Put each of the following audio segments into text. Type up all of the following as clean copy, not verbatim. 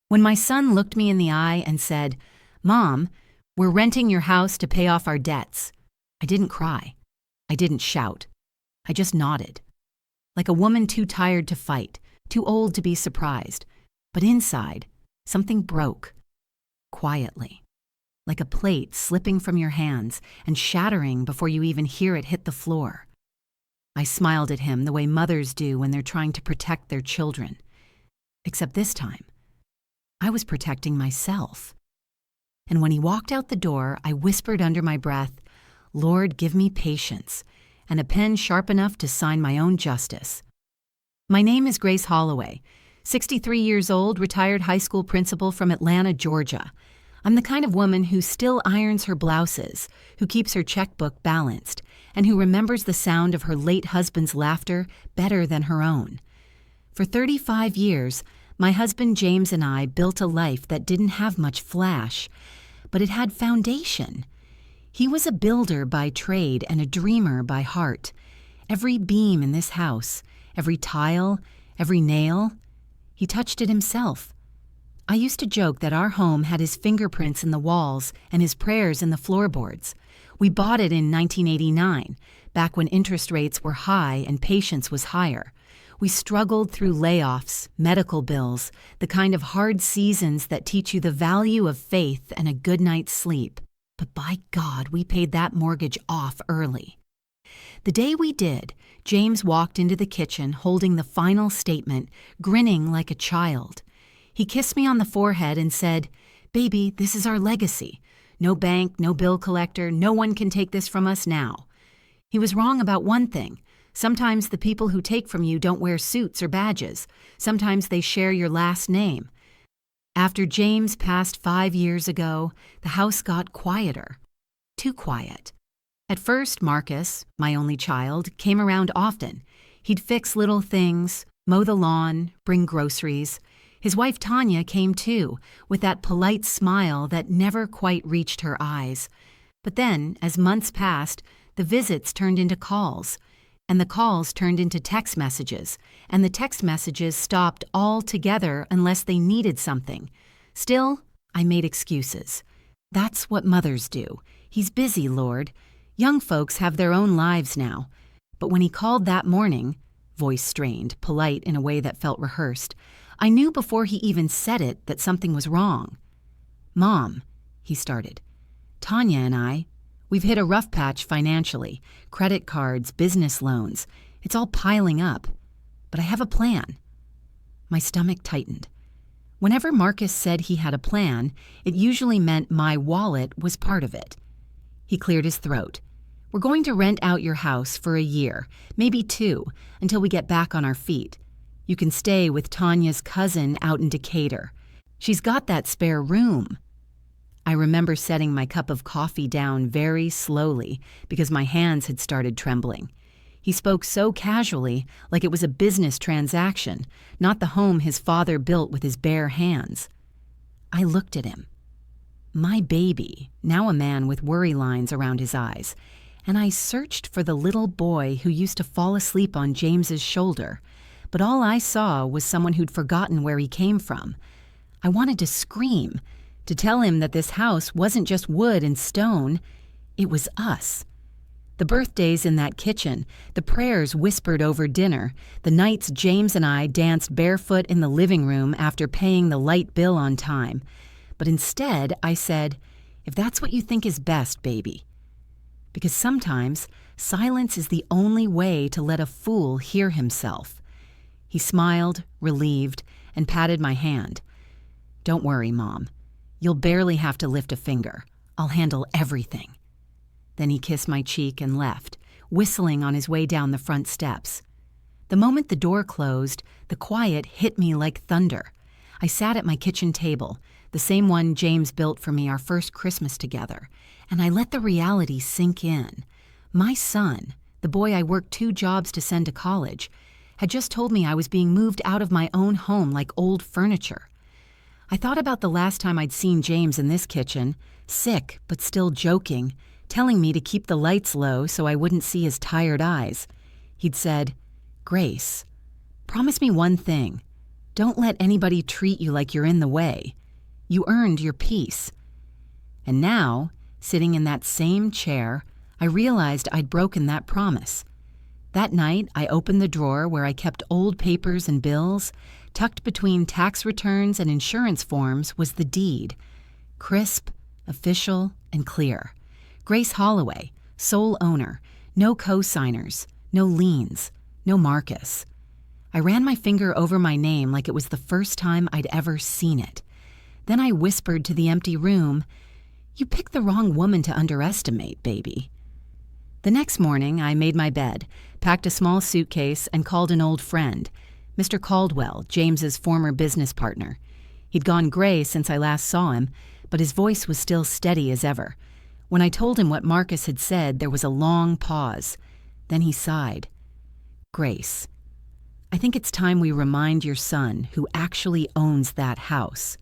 When my son looked me in the eye and said, "Mom, we're renting your house to pay off our debts," I didn't cry. I didn't shout. I just nodded. Like a woman too tired to fight, too old to be surprised. But inside, something broke. Quietly. Like a plate slipping from your hands and shattering before you even hear it hit the floor. I smiled at him the way mothers do when they're trying to protect their children. Except this time, I was protecting myself. And when he walked out the door, I whispered under my breath, "Lord, give me patience, and a pen sharp enough to sign my own justice." My name is Grace Holloway, 63 years old, retired high school principal from Atlanta, Georgia. I'm the kind of woman who still irons her blouses, who keeps her checkbook balanced, and who remembers the sound of her late husband's laughter better than her own. For 35 years, my husband James and I built a life that didn't have much flash, but it had foundation. He was a builder by trade and a dreamer by heart. Every beam in this house, every tile, every nail, he touched it himself. I used to joke that our home had his fingerprints in the walls and his prayers in the floorboards. We bought it in 1989, back when interest rates were high and patience was higher. We struggled through layoffs, medical bills, the kind of hard seasons that teach you the value of faith and a good night's sleep. But by God, we paid that mortgage off early. The day we did, James walked into the kitchen holding the final statement, grinning like a child. He kissed me on the forehead and said, "Baby, this is our legacy. No bank, no bill collector, no one can take this from us now." He was wrong about one thing. Sometimes the people who take from you don't wear suits or badges. Sometimes they share your last name. After James passed 5 years ago, the house got quieter. Too quiet. At first, Marcus, my only child, came around often. He'd fix little things, mow the lawn, bring groceries. His wife Tanya came too, with that polite smile that never quite reached her eyes. But then, as months passed, the visits turned into calls. And the calls turned into text messages, and the text messages stopped altogether unless they needed something. Still, I made excuses. That's what mothers do. He's busy, Lord. Young folks have their own lives now. But when he called that morning, voice strained, polite in a way that felt rehearsed, I knew before he even said it that something was wrong. "Mom," he started, "Tanya and I, we've hit a rough patch financially. Credit cards, business loans. It's all piling up. But I have a plan." My stomach tightened. Whenever Marcus said he had a plan, it usually meant my wallet was part of it. He cleared his throat. "We're going to rent out your house for a year, maybe 2, until we get back on our feet. You can stay with Tanya's cousin out in Decatur. She's got that spare room." I remember setting my cup of coffee down very slowly because my hands had started trembling. He spoke so casually, like it was a business transaction, not the home his father built with his bare hands. I looked at him. My baby, now a man with worry lines around his eyes, and I searched for the little boy who used to fall asleep on James's shoulder, but all I saw was someone who'd forgotten where he came from. I wanted to scream, to tell him that this house wasn't just wood and stone, it was us. The birthdays in that kitchen, the prayers whispered over dinner, the nights James and I danced barefoot in the living room after paying the light bill on time. But instead, I said, "If that's what you think is best, baby." Because sometimes, silence is the only way to let a fool hear himself. He smiled, relieved, and patted my hand. "Don't worry, Mom. You'll barely have to lift a finger. I'll handle everything." Then he kissed my cheek and left, whistling on his way down the front steps. The moment the door closed, the quiet hit me like thunder. I sat at my kitchen table, the same one James built for me our first Christmas together, and I let the reality sink in. My son, the boy I worked 2 jobs to send to college, had just told me I was being moved out of my own home like old furniture. I thought about the last time I'd seen James in this kitchen, sick but still joking, telling me to keep the lights low so I wouldn't see his tired eyes. He'd said, "Grace, promise me one thing. Don't let anybody treat you like you're in the way. You earned your peace. And now, sitting in that same chair, I realized I'd broken that promise. That night, I opened the drawer where I kept old papers and bills. Tucked between tax returns and insurance forms was the deed. Crisp, official, and clear. Grace Holloway, sole owner, no co-signers, no liens, no Marcus. I ran my finger over my name like it was the first time I'd ever seen it. Then I whispered to the empty room, "You picked the wrong woman to underestimate, baby." The next morning, I made my bed, packed a small suitcase, and called an old friend, Mr. Caldwell, James's former business partner. He'd gone gray since I last saw him, but his voice was still steady as ever. When I told him what Marcus had said, there was a long pause. Then he sighed. "Grace, I think it's time we remind your son who actually owns that house."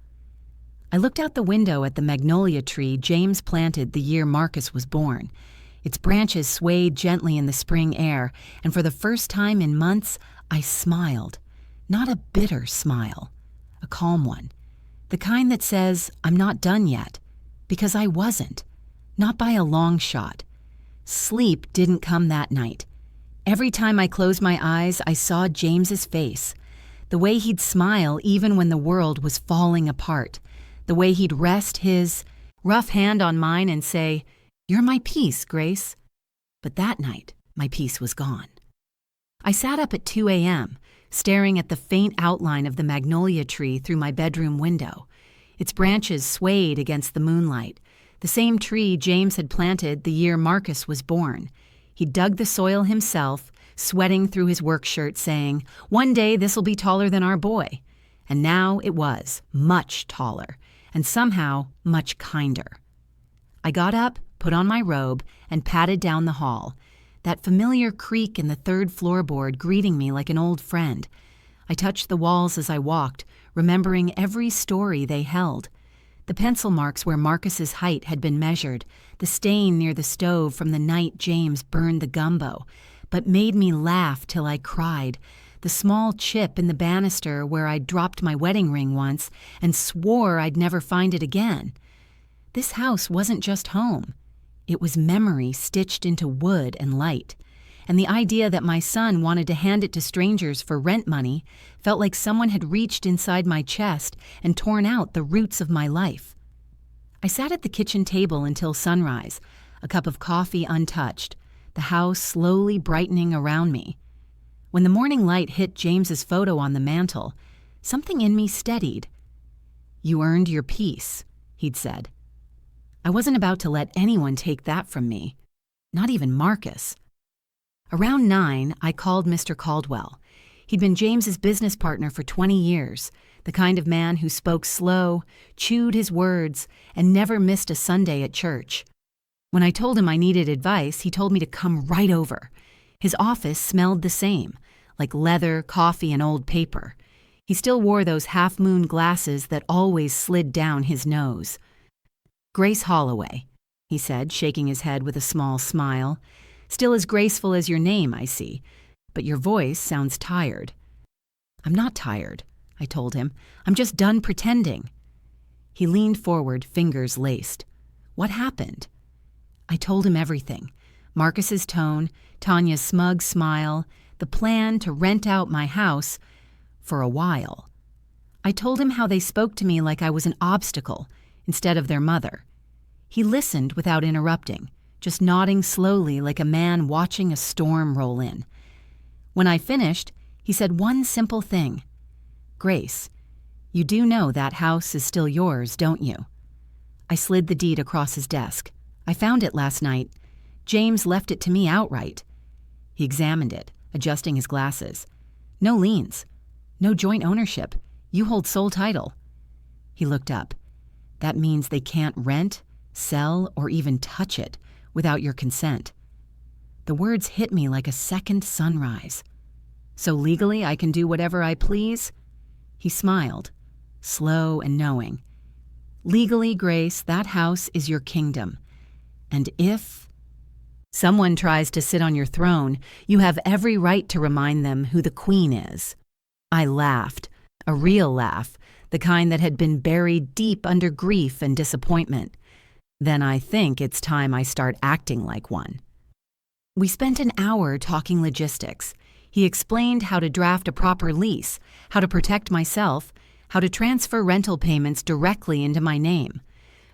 I looked out the window at the magnolia tree James planted the year Marcus was born. Its branches swayed gently in the spring air, and for the first time in months, I smiled. Not a bitter smile, a calm one. The kind that says, I'm not done yet, because I wasn't. Not by a long shot. Sleep didn't come that night. Every time I closed my eyes, I saw James's face. The way he'd smile even when the world was falling apart. The way he'd rest his rough hand on mine and say, "You're my peace, Grace." But that night, my peace was gone. I sat up at 2 a.m., staring at the faint outline of the magnolia tree through my bedroom window. Its branches swayed against the moonlight, the same tree James had planted the year Marcus was born. He dug the soil himself, sweating through his work shirt, saying, "One day this'll be taller than our boy." And now it was, much taller, and somehow much kinder. I got up, put on my robe, and padded down the hall. That familiar creak in the third floorboard greeting me like an old friend. I touched the walls as I walked, remembering every story they held. The pencil marks where Marcus's height had been measured, the stain near the stove from the night James burned the gumbo, but made me laugh till I cried, the small chip in the banister where I'd dropped my wedding ring once and swore I'd never find it again. This house wasn't just home. It was memory stitched into wood and light, and the idea that my son wanted to hand it to strangers for rent money felt like someone had reached inside my chest and torn out the roots of my life. I sat at the kitchen table until sunrise, a cup of coffee untouched, the house slowly brightening around me. When the morning light hit James's photo on the mantel, something in me steadied. "You earned your peace," he'd said. I wasn't about to let anyone take that from me, not even Marcus. Around 9, I called Mr. Caldwell. He'd been James's business partner for 20 years, the kind of man who spoke slow, chewed his words, and never missed a Sunday at church. When I told him I needed advice, he told me to come right over. His office smelled the same, like leather, coffee, and old paper. He still wore those half-moon glasses that always slid down his nose. "Grace Holloway," he said, shaking his head with a small smile. "Still as graceful as your name, I see, but your voice sounds tired." "I'm not tired," I told him. "I'm just done pretending." He leaned forward, fingers laced. "What happened?" I told him everything. Marcus's tone, Tanya's smug smile, the plan to rent out my house for a while. I told him how they spoke to me like I was an obstacle instead of their mother. He listened without interrupting, just nodding slowly like a man watching a storm roll in. When I finished, he said one simple thing. "Grace, you do know that house is still yours, don't you?" I slid the deed across his desk. "I found it last night. James left it to me outright." He examined it, adjusting his glasses. "No liens. No joint ownership. You hold sole title." He looked up. "That means they can't rent, sell, or even touch it without your consent." The words hit me like a second sunrise. "So legally I can do whatever I please?" He smiled, slow and knowing. "Legally, Grace, that house is your kingdom. And if someone tries to sit on your throne, you have every right to remind them who the queen is." I laughed. A real laugh, the kind that had been buried deep under grief and disappointment. Then I think it's time I start acting like one. We spent an hour talking logistics. He explained how to draft a proper lease, how to protect myself, how to transfer rental payments directly into my name.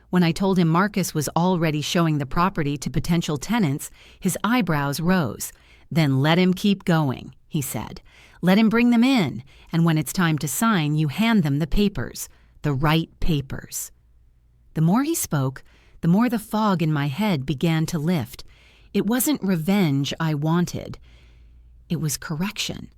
When I told him Marcus was already showing the property to potential tenants, his eyebrows rose. "Then let him keep going," he said. "Let him bring them in, and when it's time to sign, you hand them the papers, the right papers." The more he spoke, the more the fog in my head began to lift. It wasn't revenge I wanted. It was correction.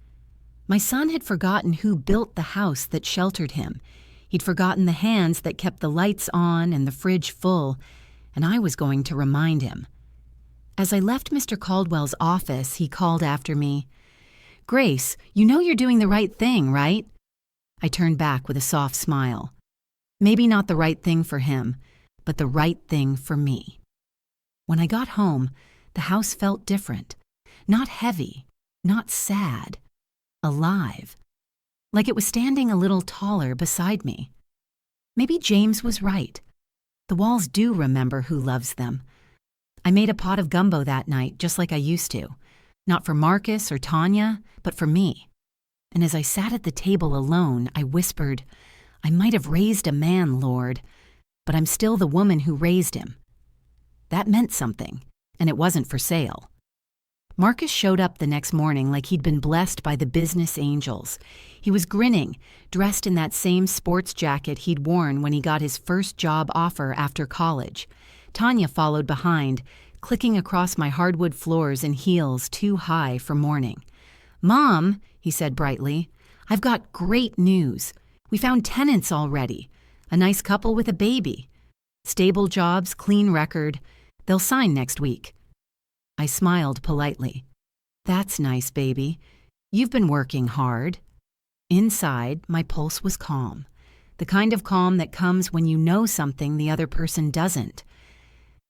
My son had forgotten who built the house that sheltered him. He'd forgotten the hands that kept the lights on and the fridge full, and I was going to remind him. As I left Mr. Caldwell's office, he called after me, "Grace, you know you're doing the right thing, right?" I turned back with a soft smile. Maybe not the right thing for him, but the right thing for me. When I got home, the house felt different. Not heavy, not sad, alive. Like it was standing a little taller beside me. Maybe James was right. The walls do remember who loves them. I made a pot of gumbo that night, just like I used to. Not for Marcus or Tanya, but for me. And as I sat at the table alone, I whispered, "I might have raised a man, Lord, but I'm still the woman who raised him." That meant something, and it wasn't for sale. Marcus showed up the next morning like he'd been blessed by the business angels. He was grinning, dressed in that same sports jacket he'd worn when he got his first job offer after college. Tanya followed behind, clicking across my hardwood floors in heels too high for morning. "Mom," he said brightly, "I've got great news. We found tenants already. A nice couple with a baby. Stable jobs, clean record. They'll sign next week." I smiled politely. "That's nice, baby. You've been working hard." Inside, my pulse was calm. The kind of calm that comes when you know something the other person doesn't.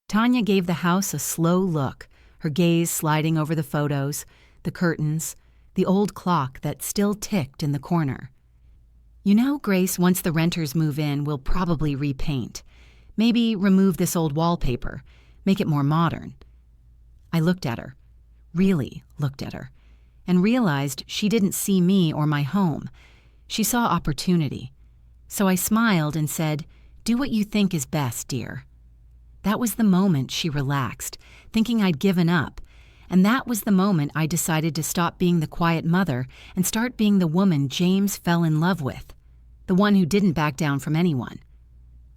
Tanya gave the house a slow look, her gaze sliding over the photos, the curtains, the old clock that still ticked in the corner. "You know, Grace, once the renters move in, we'll probably repaint. Maybe remove this old wallpaper, make it more modern." I looked at her, really looked at her, and realized she didn't see me or my home. She saw opportunity. So I smiled and said, "Do what you think is best, dear." That was the moment she relaxed, thinking I'd given up, and that was the moment I decided to stop being the quiet mother and start being the woman James fell in love with, the one who didn't back down from anyone.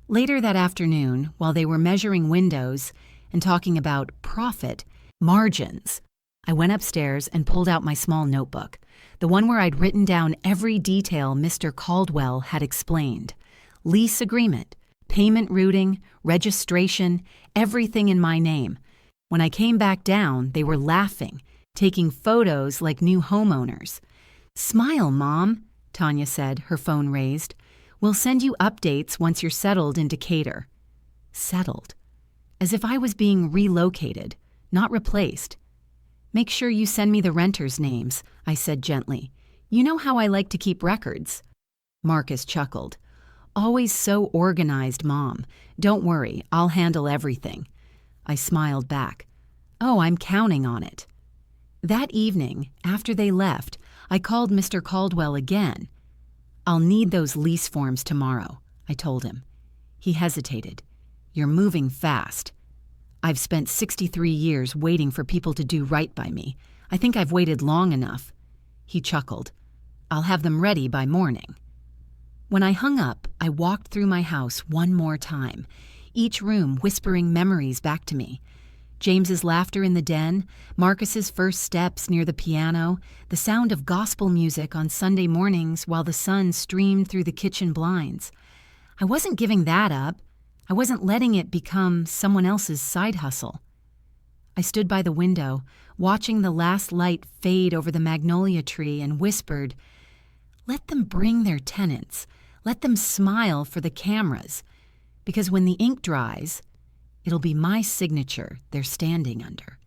Later that afternoon, while they were measuring windows and talking about profit, margins, I went upstairs and pulled out my small notebook, the one where I'd written down every detail Mr. Caldwell had explained. Lease agreement, payment routing, registration, everything in my name. When I came back down, they were laughing, taking photos like new homeowners. "Smile, Mom," Tanya said, her phone raised. "We'll send you updates once you're settled in Decatur." Settled. As if I was being relocated, not replaced. "Make sure you send me the renters' names," I said gently. "You know how I like to keep records." Marcus chuckled. "Always so organized, Mom. Don't worry, I'll handle everything." I smiled back. "Oh, I'm counting on it." That evening, after they left, I called Mr. Caldwell again. "I'll need those lease forms tomorrow," I told him. He hesitated. "You're moving fast." "I've spent 63 years waiting for people to do right by me. I think I've waited long enough." He chuckled. "I'll have them ready by morning." When I hung up, I walked through my house one more time, each room whispering memories back to me. James's laughter in the den, Marcus's first steps near the piano, the sound of gospel music on Sunday mornings while the sun streamed through the kitchen blinds. I wasn't giving that up. I wasn't letting it become someone else's side hustle. I stood by the window, watching the last light fade over the magnolia tree and whispered, "Let them bring their tenants. Let them smile for the cameras. Because when the ink dries, it'll be my signature they're standing under."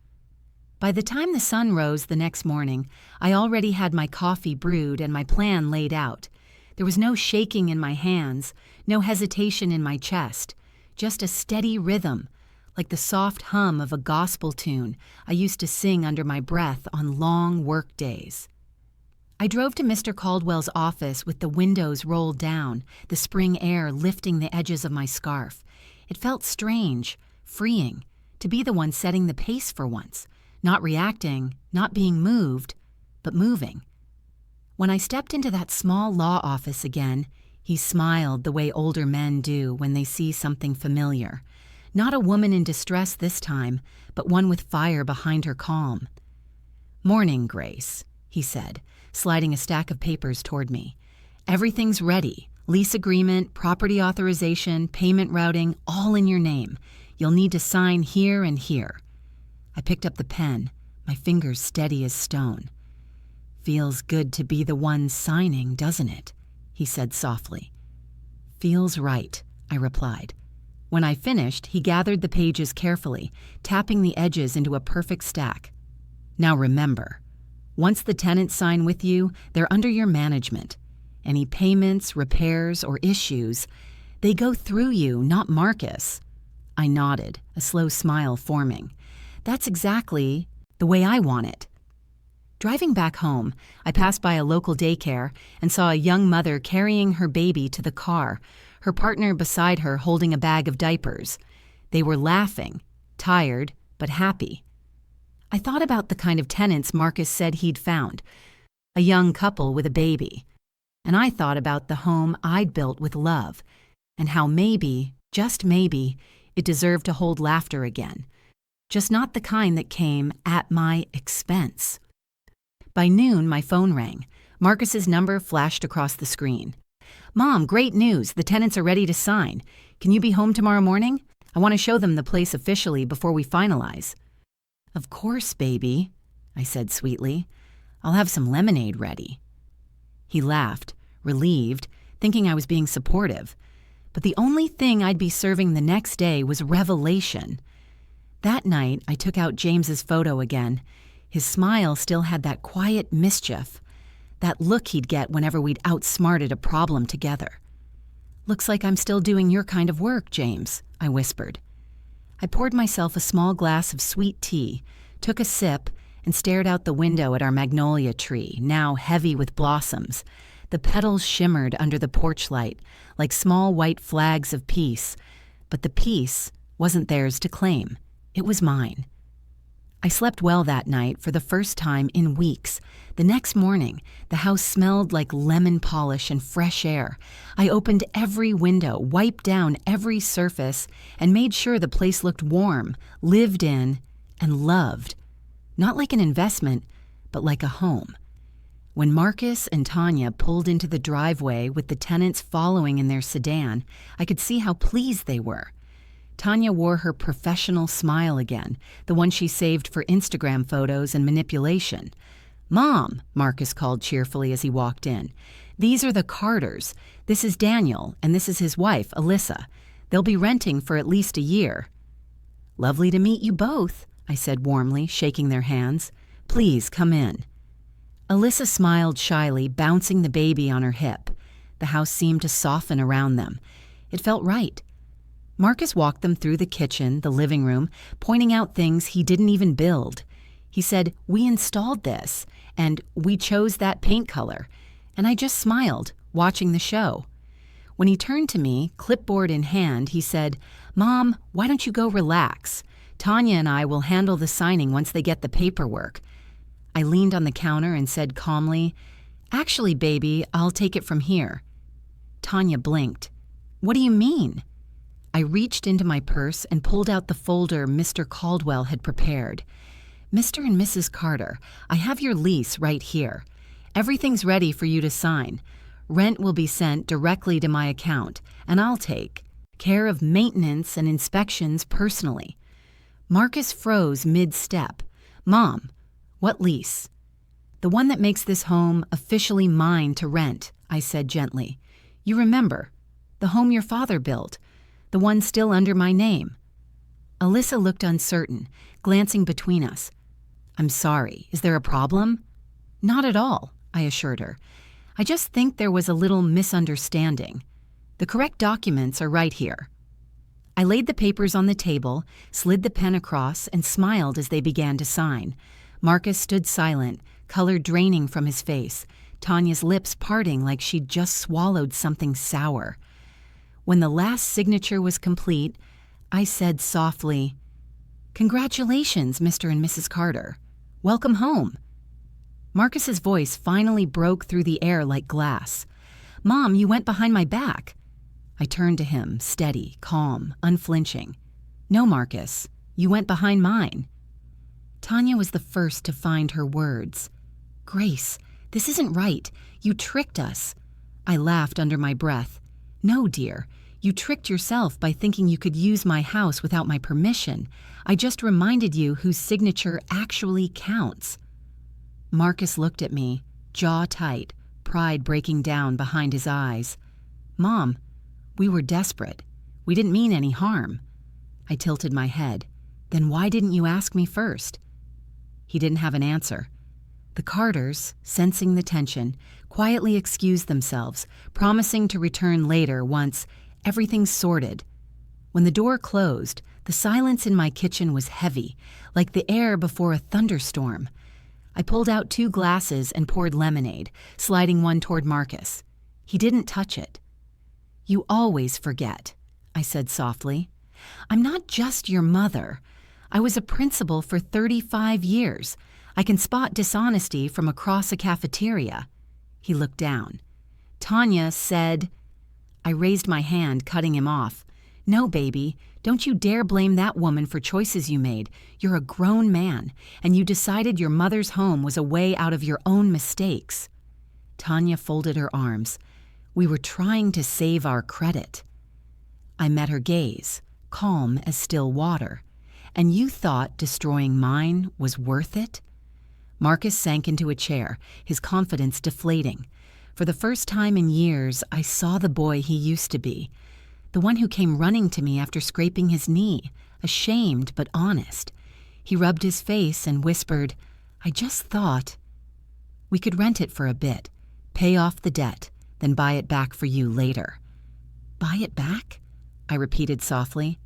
By the time the sun rose the next morning, I already had my coffee brewed and my plan laid out. There was no shaking in my hands, no hesitation in my chest, just a steady rhythm, like the soft hum of a gospel tune I used to sing under my breath on long work days. I drove to Mr. Caldwell's office with the windows rolled down, the spring air lifting the edges of my scarf. It felt strange, freeing, to be the one setting the pace for once, not reacting, not being moved, but moving. When I stepped into that small law office again, he smiled the way older men do when they see something familiar. Not a woman in distress this time, but one with fire behind her calm. "Morning, Grace," he said, sliding a stack of papers toward me. "Everything's ready. Lease agreement, property authorization, payment routing, all in your name. You'll need to sign here and here." I picked up the pen, my fingers steady as stone. "Feels good to be the one signing, doesn't it?" he said softly. "Feels right," I replied. When I finished, he gathered the pages carefully, tapping the edges into a perfect stack. "Now remember, once the tenants sign with you, they're under your management. Any payments, repairs, or issues, they go through you, not Marcus." I nodded, a slow smile forming. That's exactly the way I want it. Driving back home, I passed by a local daycare and saw a young mother carrying her baby to the car, her partner beside her holding a bag of diapers. They were laughing, tired, but happy. I thought about the kind of tenants Marcus said he'd found, a young couple with a baby. And I thought about the home I'd built with love, and how maybe, just maybe, it deserved to hold laughter again. Just not the kind that came at my expense. By noon, my phone rang. Marcus's number flashed across the screen. "Mom, great news. The tenants are ready to sign. Can you be home tomorrow morning? I want to show them the place officially before we finalize." "Of course, baby," I said sweetly. "I'll have some lemonade ready." He laughed, relieved, thinking I was being supportive. But the only thing I'd be serving the next day was revelation. That night, I took out James's photo again. His smile still had that quiet mischief, that look he'd get whenever we'd outsmarted a problem together. "Looks like I'm still doing your kind of work, James," I whispered. I poured myself a small glass of sweet tea, took a sip, and stared out the window at our magnolia tree, now heavy with blossoms. The petals shimmered under the porch light, like small white flags of peace, but the peace wasn't theirs to claim. It was mine. I slept well that night for the first time in weeks. The next morning, the house smelled like lemon polish and fresh air. I opened every window, wiped down every surface, and made sure the place looked warm, lived in, and loved. Not like an investment, but like a home. When Marcus and Tanya pulled into the driveway with the tenants following in their sedan, I could see how pleased they were. Tanya wore her professional smile again, the one she saved for Instagram photos and manipulation. "Mom," Marcus called cheerfully as he walked in. "These are the Carters. This is Daniel, and this is his wife, Alyssa. They'll be renting for at least a year." "Lovely to meet you both," I said warmly, shaking their hands. "Please come in." Alyssa smiled shyly, bouncing the baby on her hip. The house seemed to soften around them. It felt right. Marcus walked them through the kitchen, the living room, pointing out things he didn't even build. He said, "We installed this, and we chose that paint color." And I just smiled, watching the show. When he turned to me, clipboard in hand, he said, "Mom, why don't you go relax? Tanya and I will handle the signing once they get the paperwork." I leaned on the counter and said calmly, "Actually, baby, I'll take it from here." Tanya blinked. "What do you mean?" I reached into my purse and pulled out the folder Mr. Caldwell had prepared. "Mr. and Mrs. Carter, I have your lease right here. Everything's ready for you to sign. Rent will be sent directly to my account, and I'll take care of maintenance and inspections personally." Marcus froze mid-step. "Mom, what lease?" "The one that makes this home officially mine to rent," I said gently. "You remember, the home your father built, the one still under my name." Alyssa looked uncertain, glancing between us. "I'm sorry, is there a problem?" "Not at all," I assured her. I just think there was a little misunderstanding. The correct documents are right here. I laid the papers on the table, slid the pen across, and smiled as they began to sign. Marcus stood silent, color draining from his face, Tanya's lips parting like she'd just swallowed something sour. When the last signature was complete, I said softly, "Congratulations, Mr. and Mrs. Carter. Welcome home." Marcus's voice finally broke through the air like glass. "Mom, you went behind my back." I turned to him, steady, calm, unflinching. "No, Marcus, you went behind mine." Tanya was the first to find her words. "Grace, this isn't right. You tricked us." I laughed under my breath. "No, dear. You tricked yourself by thinking you could use my house without my permission. I just reminded you whose signature actually counts." Marcus looked at me, jaw tight, pride breaking down behind his eyes. "Mom, we were desperate. We didn't mean any harm." I tilted my head. "Then why didn't you ask me first?" He didn't have an answer. The Carters, sensing the tension, quietly excused themselves, promising to return later once everything's sorted. When the door closed, the silence in my kitchen was heavy, like the air before a thunderstorm. I pulled out 2 glasses and poured lemonade, sliding one toward Marcus. He didn't touch it. "You always forget," I said softly. "I'm not just your mother. I was a principal for 35 years. I can spot dishonesty from across a cafeteria." He looked down. "Tanya said—" I raised my hand, cutting him off. "No, baby, don't you dare blame that woman for choices you made. You're a grown man, and you decided your mother's home was a way out of your own mistakes." Tanya folded her arms. "We were trying to save our credit." I met her gaze, calm as still water. "And you thought destroying mine was worth it?" Marcus sank into a chair, his confidence deflating. For the first time in years, I saw the boy he used to be. The one who came running to me after scraping his knee, ashamed but honest. He rubbed his face and whispered, "I just thought—" "We could rent it for a bit, pay off the debt, then buy it back for you later." "Buy it back?" I repeated softly.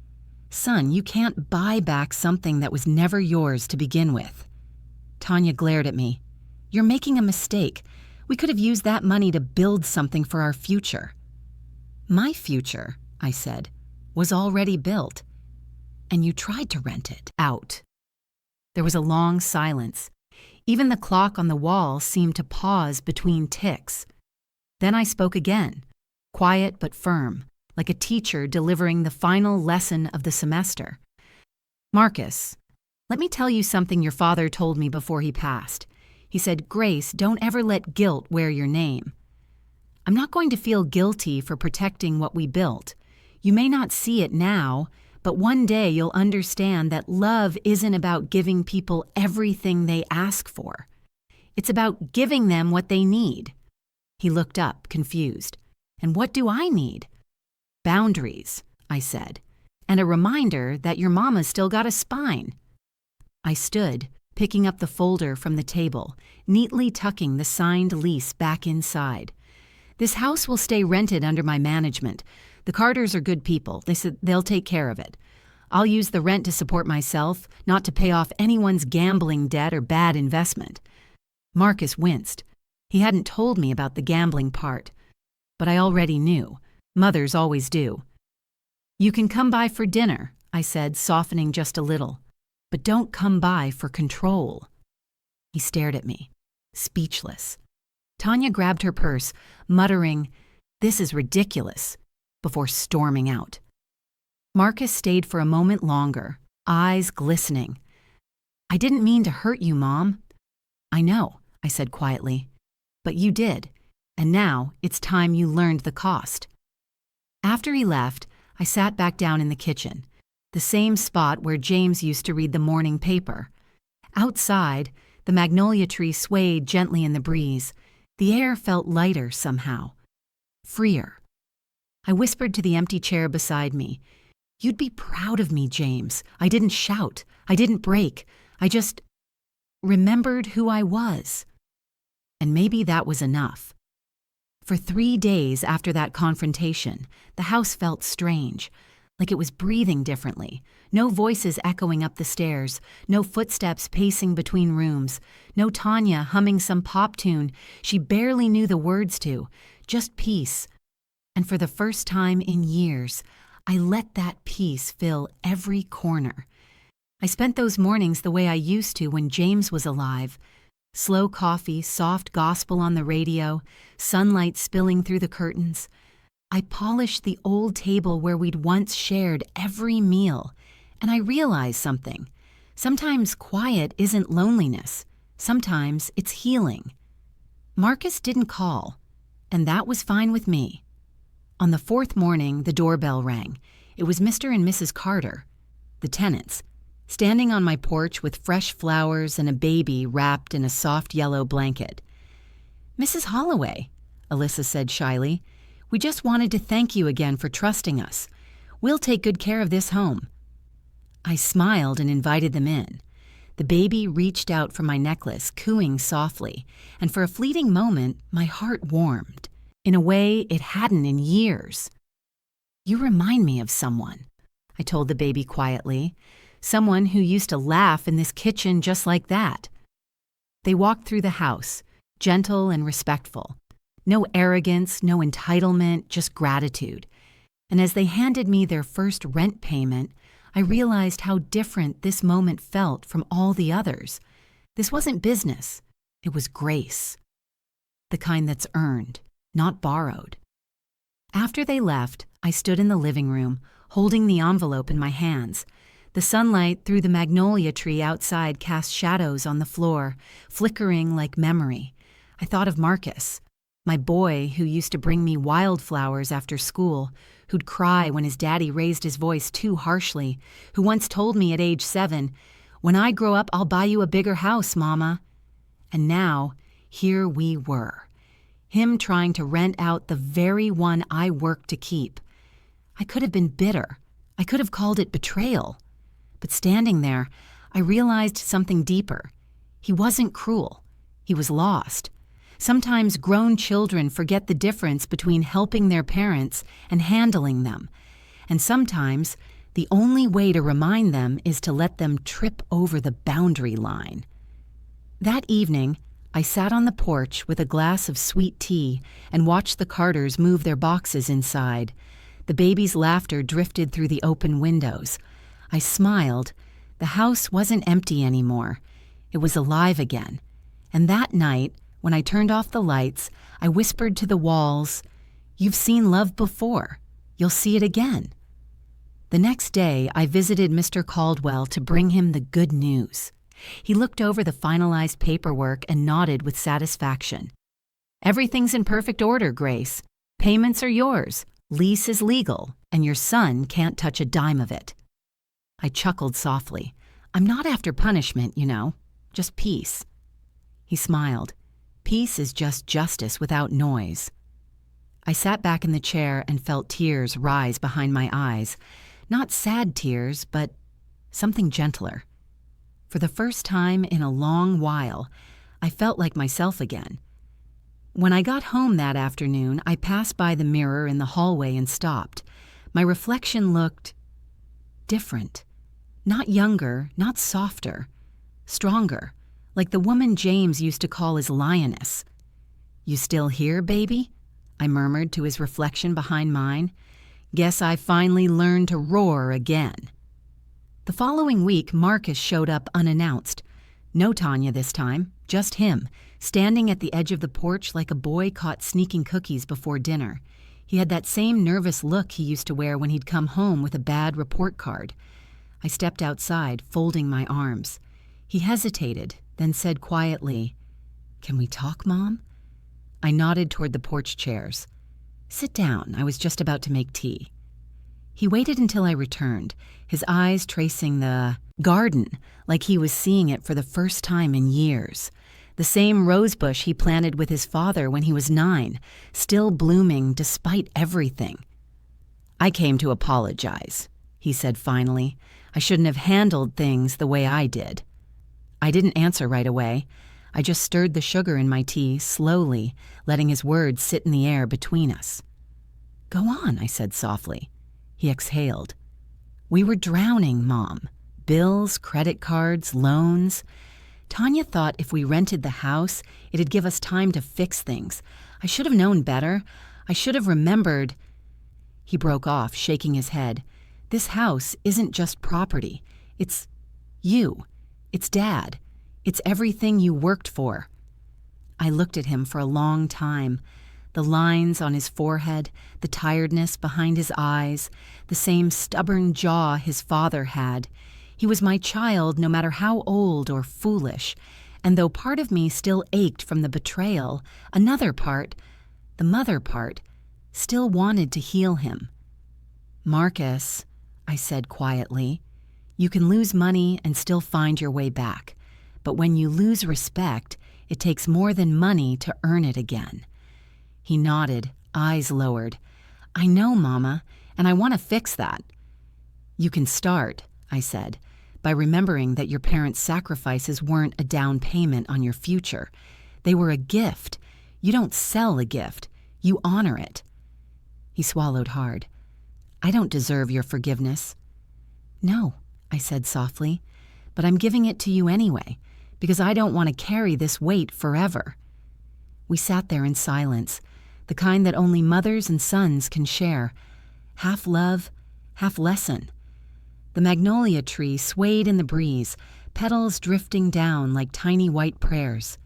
"Son, you can't buy back something that was never yours to begin with." Tanya glared at me. "You're making a mistake. We could have used that money to build something for our future." "My future," I said, "was already built. And you tried to rent it out." There was a long silence. Even the clock on the wall seemed to pause between ticks. Then I spoke again, quiet but firm, like a teacher delivering the final lesson of the semester. "Marcus, let me tell you something your father told me before he passed. He said, 'Grace, don't ever let guilt wear your name.' I'm not going to feel guilty for protecting what we built. You may not see it now, but one day you'll understand that love isn't about giving people everything they ask for. It's about giving them what they need." He looked up, confused. "And what do I need?" "Boundaries," I said, "and a reminder that your mama's still got a spine." I stood, picking up the folder from the table, neatly tucking the signed lease back inside. "This house will stay rented under my management. The Carters are good people. They said they'll take care of it. I'll use the rent to support myself, not to pay off anyone's gambling debt or bad investment." Marcus winced. He hadn't told me about the gambling part. But I already knew. Mothers always do. "You can come by for dinner," I said, softening just a little. "But don't come by for control." He stared at me, speechless. Tanya grabbed her purse, muttering, "This is ridiculous," before storming out. Marcus stayed for a moment longer, eyes glistening. "I didn't mean to hurt you, Mom." "I know," I said quietly. "But you did, and now it's time you learned the cost." After he left, I sat back down in the kitchen, the same spot where James used to read the morning paper. Outside, the magnolia tree swayed gently in the breeze. The air felt lighter somehow, freer. I whispered to the empty chair beside me, "You'd be proud of me, James. I didn't shout. I didn't break. I just remembered who I was." And maybe that was enough. For 3 days after that confrontation, the house felt strange, like it was breathing differently. No voices echoing up the stairs, no footsteps pacing between rooms, no Tanya humming some pop tune she barely knew the words to, just peace. And for the first time in years, I let that peace fill every corner. I spent those mornings the way I used to when James was alive. Slow coffee, soft gospel on the radio, sunlight spilling through the curtains. I polished the old table where we'd once shared every meal, and I realized something. Sometimes quiet isn't loneliness. Sometimes it's healing. Marcus didn't call, and that was fine with me. On the 4th morning, the doorbell rang. It was Mr. and Mrs. Carter, the tenants, standing on my porch with fresh flowers and a baby wrapped in a soft yellow blanket. "Mrs. Holloway," Alyssa said shyly, "we just wanted to thank you again for trusting us. We'll take good care of this home." I smiled and invited them in. The baby reached out for my necklace, cooing softly, and for a fleeting moment, my heart warmed, in a way it hadn't in years. "You remind me of someone," I told the baby quietly. "Someone who used to laugh in this kitchen just like that." They walked through the house, gentle and respectful. No arrogance, no entitlement, just gratitude. And as they handed me their first rent payment, I realized how different this moment felt from all the others. This wasn't business. It was grace. The kind that's earned, not borrowed. After they left, I stood in the living room, holding the envelope in my hands. The sunlight through the magnolia tree outside cast shadows on the floor, flickering like memory. I thought of Marcus, my boy who used to bring me wildflowers after school, who'd cry when his daddy raised his voice too harshly, who once told me at age 7, "When I grow up, I'll buy you a bigger house, Mama." And now, here we were. Him trying to rent out the very one I worked to keep. I could have been bitter. I could have called it betrayal. But standing there, I realized something deeper. He wasn't cruel. He was lost. Sometimes grown children forget the difference between helping their parents and handling them. And sometimes the only way to remind them is to let them trip over the boundary line. That evening, I sat on the porch with a glass of sweet tea and watched the Carters move their boxes inside. The baby's laughter drifted through the open windows. I smiled. The house wasn't empty anymore. It was alive again. And that night, when I turned off the lights, I whispered to the walls, "You've seen love before. You'll see it again." The next day, I visited Mr. Caldwell to bring him the good news. He looked over the finalized paperwork and nodded with satisfaction. "Everything's in perfect order, Grace. Payments are yours. Lease is legal, and your son can't touch a dime of it." I chuckled softly. "I'm not after punishment, you know. Just peace." He smiled. "Peace is just justice without noise." I sat back in the chair and felt tears rise behind my eyes. Not sad tears, but something gentler. For the first time in a long while, I felt like myself again. When I got home that afternoon, I passed by the mirror in the hallway and stopped. My reflection looked different. Not younger, not softer. Stronger, like the woman James used to call his lioness. "You still here, baby?" I murmured to his reflection behind mine. "Guess I finally learned to roar again." The following week, Marcus showed up unannounced. No Tanya this time, just him, standing at the edge of the porch like a boy caught sneaking cookies before dinner. He had that same nervous look he used to wear when he'd come home with a bad report card. I stepped outside, folding my arms. He hesitated, then said quietly, "Can we talk, Mom?" I nodded toward the porch chairs. "Sit down, I was just about to make tea." He waited until I returned, his eyes tracing the garden like he was seeing it for the first time in years. The same rosebush he planted with his father when he was 9, still blooming despite everything. "I came to apologize," he said finally. "I shouldn't have handled things the way I did." I didn't answer right away. I just stirred the sugar in my tea slowly, letting his words sit in the air between us. "Go on," I said softly. He exhaled. "We were drowning, Mom. Bills, credit cards, loans. Tanya thought if we rented the house, it'd give us time to fix things. I should have known better. I should have remembered." He broke off, shaking his head. "This house isn't just property. It's you. It's Dad. It's everything you worked for." I looked at him for a long time. The lines on his forehead, the tiredness behind his eyes, the same stubborn jaw his father had. He was my child no matter how old or foolish, and though part of me still ached from the betrayal, another part, the mother part, still wanted to heal him. "Marcus," I said quietly, "you can lose money and still find your way back. But when you lose respect, it takes more than money to earn it again." He nodded, eyes lowered. "I know, Mama, and I want to fix that." "You can start," I said, "by remembering that your parents' sacrifices weren't a down payment on your future. They were a gift. You don't sell a gift. You honor it." He swallowed hard. "I don't deserve your forgiveness." "No," I said softly, "but I'm giving it to you anyway, because I don't want to carry this weight forever." We sat there in silence, the kind that only mothers and sons can share, half love, half lesson. The magnolia tree swayed in the breeze, petals drifting down like tiny white prayers.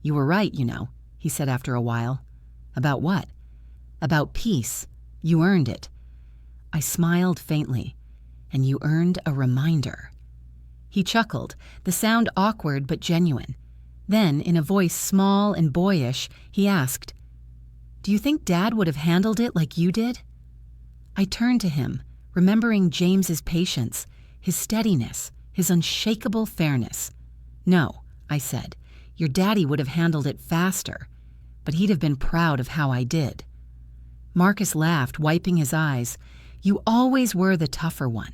"You were right, you know," he said after a while. "About what?" "About peace. You earned it." I smiled faintly. "And you earned a reminder." He chuckled, the sound awkward but genuine. Then, in a voice small and boyish, he asked, "Do you think Dad would have handled it like you did?" I turned to him, remembering James's patience, his steadiness, his unshakable fairness. "No," I said, "your daddy would have handled it faster, but he'd have been proud of how I did." Marcus laughed, wiping his eyes. "You always were the tougher one.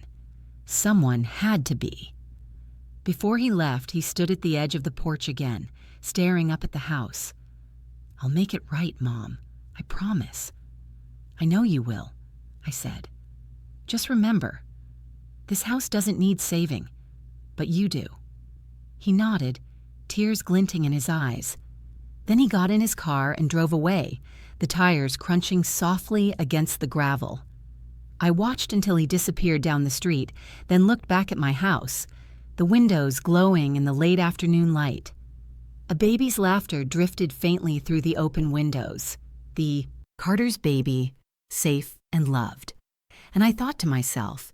Someone had to be." Before he left, he stood at the edge of the porch again, staring up at the house. "I'll make it right, Mom. I promise." "I know you will," I said. "Just remember, this house doesn't need saving, but you do." He nodded, tears glinting in his eyes. Then he got in his car and drove away, the tires crunching softly against the gravel. I watched until he disappeared down the street, then looked back at my house, the windows glowing in the late afternoon light. A baby's laughter drifted faintly through the open windows. The Carter's baby, safe and loved. And I thought to myself,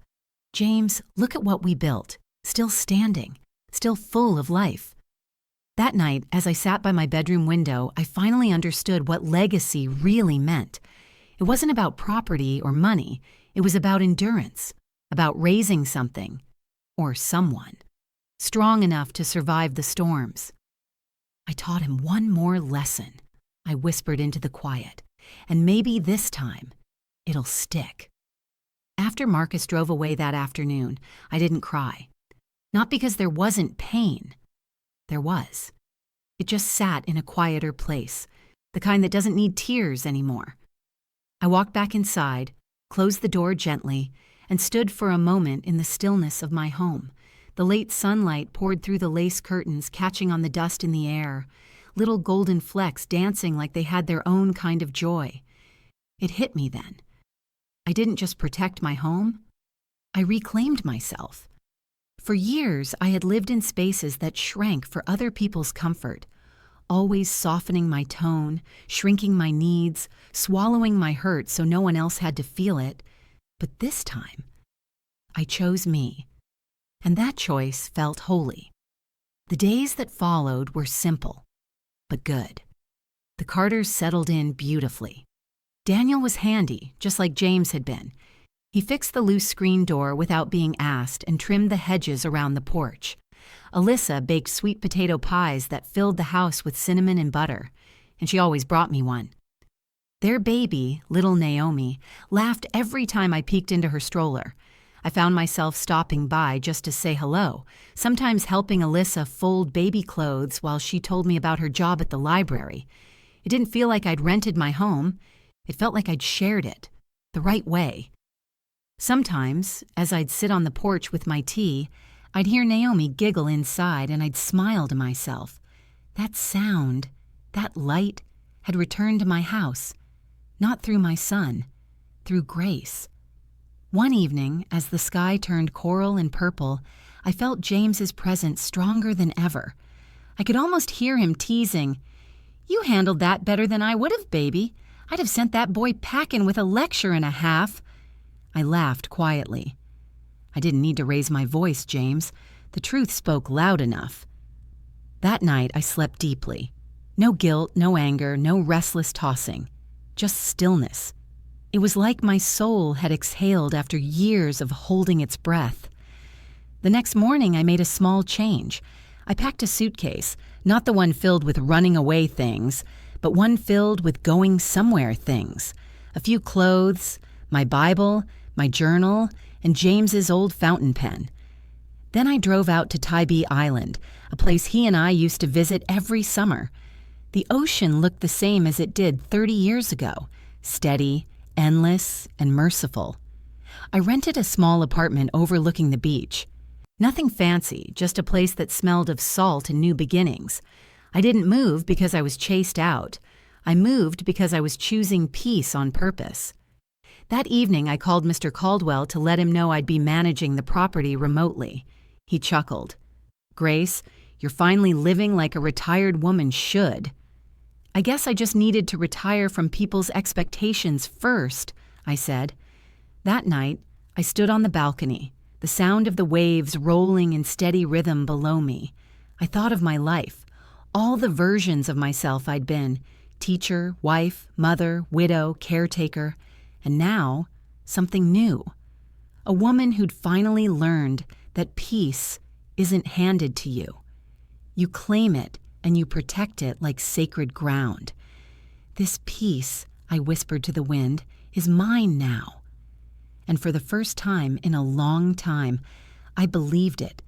"James, look at what we built, still standing, still full of life." That night, as I sat by my bedroom window, I finally understood what legacy really meant. It wasn't about property or money. It was about endurance, about raising something, or someone, strong enough to survive the storms. "I taught him one more lesson," I whispered into the quiet, "and maybe this time, it'll stick." After Marcus drove away that afternoon, I didn't cry. Not because there wasn't pain. There was. It just sat in a quieter place, the kind that doesn't need tears anymore. I walked back inside, closed the door gently, and stood for a moment in the stillness of my home. The late sunlight poured through the lace curtains, catching on the dust in the air, little golden flecks dancing like they had their own kind of joy. It hit me then. I didn't just protect my home, I reclaimed myself. For years, I had lived in spaces that shrank for other people's comfort, always softening my tone, shrinking my needs, swallowing my hurt so no one else had to feel it. But this time, I chose me, and that choice felt holy. The days that followed were simple, but good. The Carters settled in beautifully. Daniel was handy, just like James had been. He fixed the loose screen door without being asked and trimmed the hedges around the porch. Alyssa baked sweet potato pies that filled the house with cinnamon and butter, and she always brought me one. Their baby, little Naomi, laughed every time I peeked into her stroller. I found myself stopping by just to say hello, sometimes helping Alyssa fold baby clothes while she told me about her job at the library. It didn't feel like I'd rented my home. It felt like I'd shared it, the right way. Sometimes, as I'd sit on the porch with my tea, I'd hear Naomi giggle inside and I'd smile to myself. That sound, that light, had returned to my house, not through my son, through Grace. One evening, as the sky turned coral and purple, I felt James's presence stronger than ever. I could almost hear him teasing, "You handled that better than I would have, baby. I'd have sent that boy packing with a lecture and a half." I laughed quietly. "I didn't need to raise my voice, James. The truth spoke loud enough." That night I slept deeply. No guilt, no anger, no restless tossing. Just stillness. It was like my soul had exhaled after years of holding its breath. The next morning I made a small change. I packed a suitcase, not the one filled with running away things, but one filled with going somewhere things. A few clothes, my Bible, my journal, and James's old fountain pen. Then I drove out to Tybee Island, a place he and I used to visit every summer. The ocean looked the same as it did 30 years ago, steady, endless, and merciful. I rented a small apartment overlooking the beach. Nothing fancy, just a place that smelled of salt and new beginnings. I didn't move because I was chased out. I moved because I was choosing peace on purpose. That evening I called Mr. Caldwell to let him know I'd be managing the property remotely. He chuckled. "Grace, you're finally living like a retired woman should." "I guess I just needed to retire from people's expectations first," I said. That night, I stood on the balcony, the sound of the waves rolling in steady rhythm below me. I thought of my life, all the versions of myself I'd been, teacher, wife, mother, widow, caretaker, and now, something new. A woman who'd finally learned that peace isn't handed to you. You claim it and you protect it like sacred ground. "This peace," I whispered to the wind, "is mine now." And for the first time in a long time, I believed it.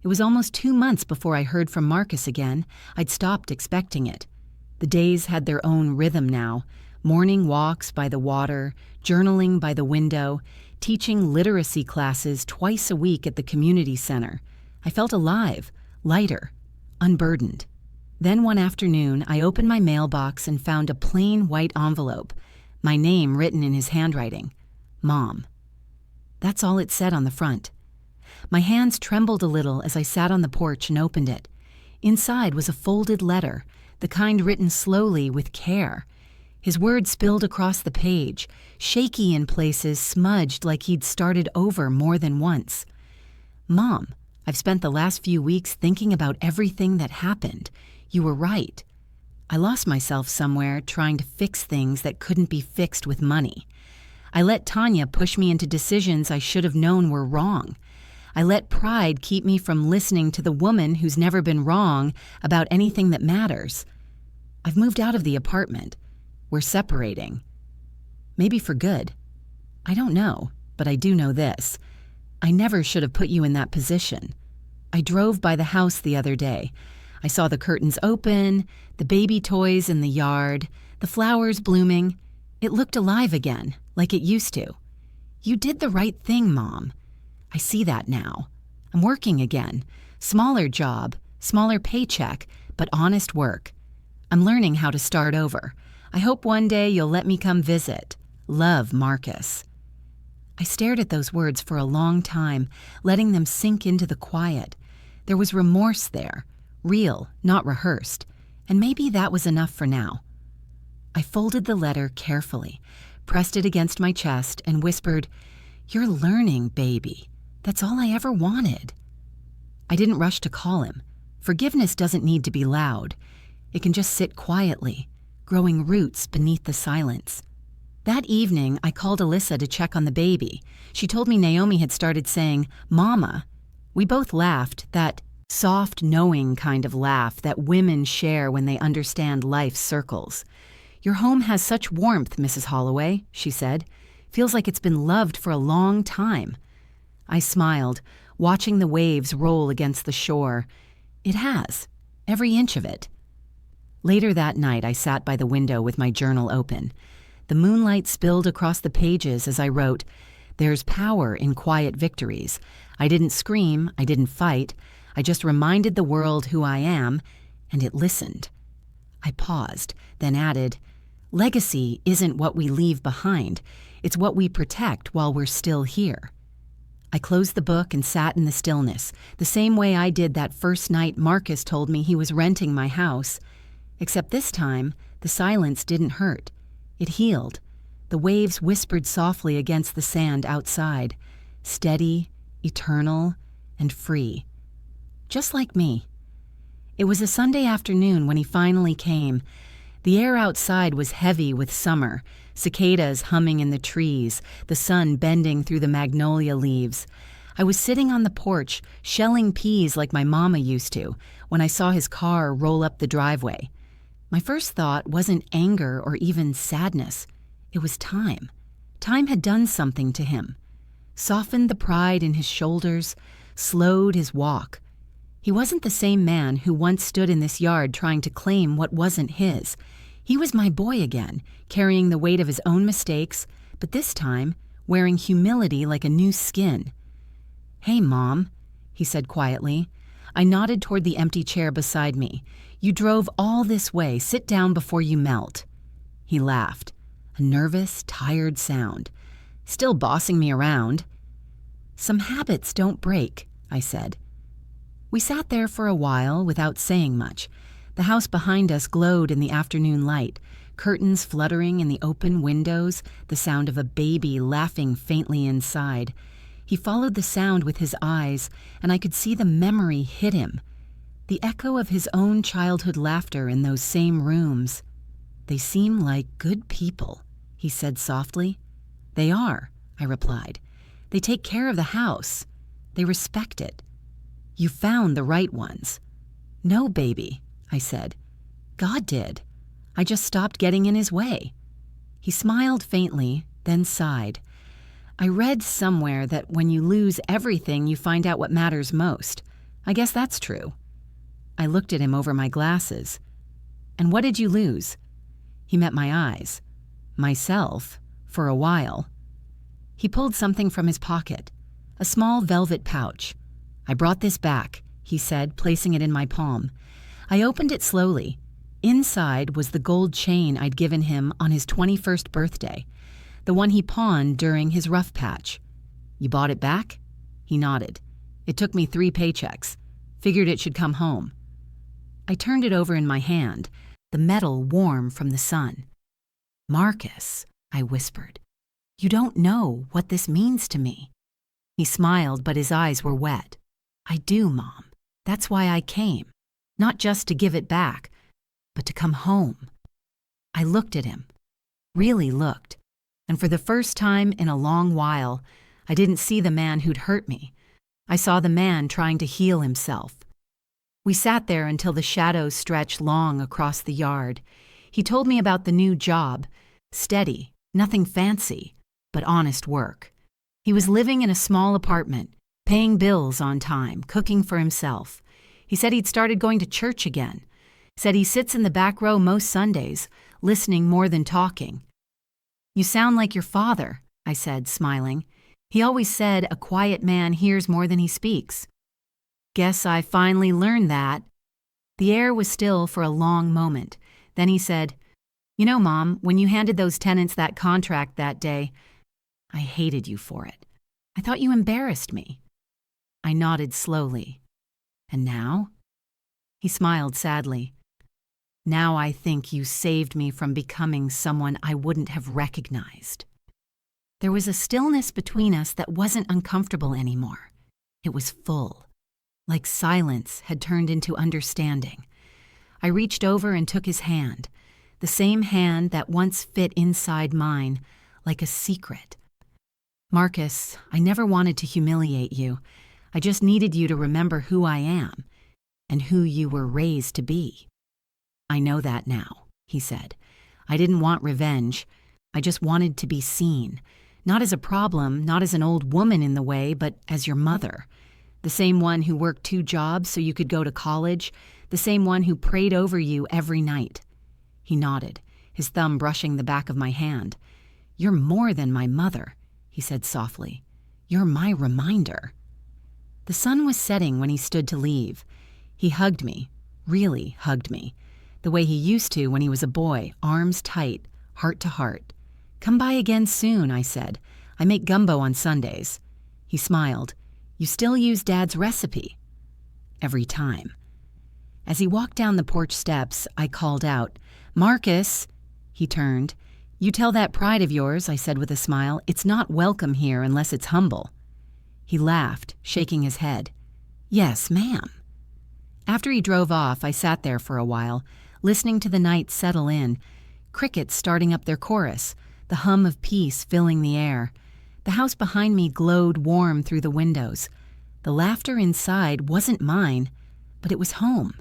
It was almost 2 months before I heard from Marcus again. I'd stopped expecting it. The days had their own rhythm now. Morning walks by the water, journaling by the window, teaching literacy classes twice a week at the community center. I felt alive, lighter, unburdened. Then one afternoon, I opened my mailbox and found a plain white envelope, my name written in his handwriting, Mom. That's all it said on the front. My hands trembled a little as I sat on the porch and opened it. Inside was a folded letter, the kind written slowly with care. His words spilled across the page, shaky in places, smudged like he'd started over more than once. "Mom, I've spent the last few weeks thinking about everything that happened. You were right. I lost myself somewhere trying to fix things that couldn't be fixed with money. I let Tanya push me into decisions I should have known were wrong. I let pride keep me from listening to the woman who's never been wrong about anything that matters. I've moved out of the apartment. We're separating. Maybe for good. I don't know, but I do know this. I never should have put you in that position. I drove by the house the other day. I saw the curtains open, the baby toys in the yard, the flowers blooming. It looked alive again, like it used to. You did the right thing, Mom. I see that now. I'm working again. Smaller job, smaller paycheck, but honest work. I'm learning how to start over. I hope one day you'll let me come visit. Love, Marcus." I stared at those words for a long time, letting them sink into the quiet. There was remorse there, real, not rehearsed, and maybe that was enough for now. I folded the letter carefully, pressed it against my chest, and whispered, "You're learning, baby. That's all I ever wanted." I didn't rush to call him. Forgiveness doesn't need to be loud. It can just sit quietly, growing roots beneath the silence. That evening, I called Alyssa to check on the baby. She told me Naomi had started saying, "Mama." We both laughed, that soft, knowing kind of laugh that women share when they understand life's circles. "Your home has such warmth, Mrs. Holloway," she said. "Feels like it's been loved for a long time." I smiled, watching the waves roll against the shore. It has, every inch of it. Later that night, I sat by the window with my journal open. The moonlight spilled across the pages as I wrote, "There's power in quiet victories. I didn't scream, I didn't fight. I just reminded the world who I am, and it listened." I paused, then added, "Legacy isn't what we leave behind. It's what we protect while we're still here." I closed the book and sat in the stillness, the same way I did that first night Marcus told me he was renting my house. Except this time, the silence didn't hurt. It healed. The waves whispered softly against the sand outside, steady, eternal, and free. Just like me. It was a Sunday afternoon when he finally came. The air outside was heavy with summer, cicadas humming in the trees, the sun bending through the magnolia leaves. I was sitting on the porch, shelling peas like my mama used to, when I saw his car roll up the driveway. My first thought wasn't anger or even sadness. It was time. Time had done something to him. Softened the pride in his shoulders, slowed his walk. He wasn't the same man who once stood in this yard trying to claim what wasn't his. He was my boy again, carrying the weight of his own mistakes, but this time wearing humility like a new skin. "Hey, Mom," he said quietly. I nodded toward the empty chair beside me. "You drove all this way. Sit down before you melt." He laughed, a nervous, tired sound. "Still bossing me around." "Some habits don't break," I said. We sat there for a while without saying much. The house behind us glowed in the afternoon light, curtains fluttering in the open windows, the sound of a baby laughing faintly inside. He followed the sound with his eyes, and I could see the memory hit him. The echo of his own childhood laughter in those same rooms. "They seem like good people," he said softly. "They are," I replied. "They take care of the house. They respect it. You found the right ones." "No, baby," I said. "God did. I just stopped getting in his way." He smiled faintly, then sighed. "I read somewhere that when you lose everything, you find out what matters most. I guess that's true." I looked at him over my glasses. "And what did you lose?" He met my eyes. "Myself, for a while." He pulled something from his pocket, a small velvet pouch. "I brought this back," he said, placing it in my palm. I opened it slowly. Inside was the gold chain I'd given him on his 21st birthday, the one he pawned during his rough patch. "You bought it back?" He nodded. "It took me 3 paychecks. Figured it should come home." I turned it over in my hand, the metal warm from the sun. "Marcus," I whispered, "you don't know what this means to me." He smiled, but his eyes were wet. "I do, Mom. That's why I came. Not just to give it back, but to come home." I looked at him, really looked, and for the first time in a long while, I didn't see the man who'd hurt me. I saw the man trying to heal himself. We sat there until the shadows stretched long across the yard. He told me about the new job. Steady, nothing fancy, but honest work. He was living in a small apartment, paying bills on time, cooking for himself. He said he'd started going to church again. Said he sits in the back row most Sundays, listening more than talking. "You sound like your father," I said, smiling. "He always said a quiet man hears more than he speaks." Guess I finally learned that. The air was still for a long moment. Then he said, "You know, Mom, when you handed those tenants that contract that day, I hated you for it. I thought you embarrassed me." I nodded slowly. "And now?" He smiled sadly. "Now I think you saved me from becoming someone I wouldn't have recognized." There was a stillness between us that wasn't uncomfortable anymore. It was full, like silence had turned into understanding. I reached over and took his hand, the same hand that once fit inside mine, like a secret. "Marcus, I never wanted to humiliate you. I just needed you to remember who I am and who you were raised to be." "I know that now," he said. "I didn't want revenge. I just wanted to be seen. Not as a problem, not as an old woman in the way, but as your mother. The same one who worked 2 jobs so you could go to college, the same one who prayed over you every night. He nodded, his thumb brushing the back of my hand. "You're more than my mother," he said softly. "You're my reminder." The sun was setting when he stood to leave. He hugged me, really hugged me, the way he used to when he was a boy, arms tight, heart to heart. "Come by again soon," I said. "I make gumbo on Sundays." He smiled. "You still use Dad's recipe?" "Every time." As he walked down the porch steps, I called out, "Marcus!" He turned. "You tell that pride of yours," I said with a smile, "it's not welcome here unless it's humble." He laughed, shaking his head. "Yes, ma'am." After he drove off, I sat there for a while, listening to the night settle in, crickets starting up their chorus, the hum of peace filling the air. The house behind me glowed warm through the windows. The laughter inside wasn't mine, but it was home.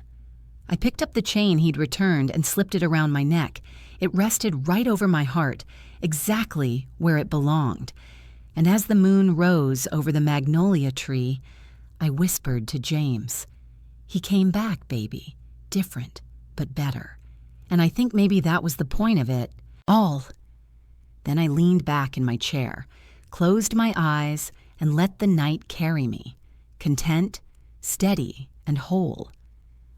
I picked up the chain he'd returned and slipped it around my neck. It rested right over my heart, exactly where it belonged. And as the moon rose over the magnolia tree, I whispered to James, "He came back, baby. Different, but better." And I think maybe that was the point of it all. Then I leaned back in my chair, closed my eyes, and let the night carry me, content, steady, and whole.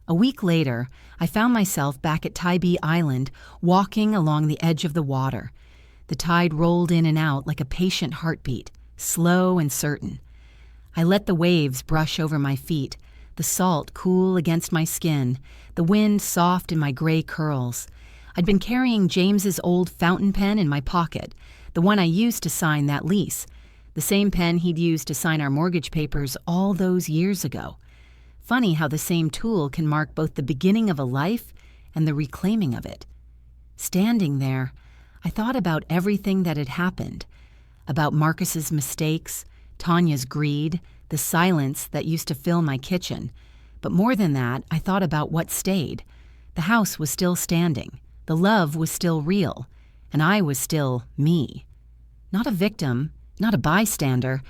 A week later, I found myself back at Tybee Island, walking along the edge of the water. The tide rolled in and out like a patient heartbeat, slow and certain. I let the waves brush over my feet, the salt cool against my skin, the wind soft in my gray curls. I'd been carrying James's old fountain pen in my pocket, the one I used to sign that lease, the same pen he'd used to sign our mortgage papers all those years ago. Funny how the same tool can mark both the beginning of a life and the reclaiming of it. Standing there, I thought about everything that had happened, about Marcus's mistakes, Tanya's greed, the silence that used to fill my kitchen. But more than that, I thought about what stayed. The house was still standing, the love was still real, and I was still me. Not a victim, not a bystander,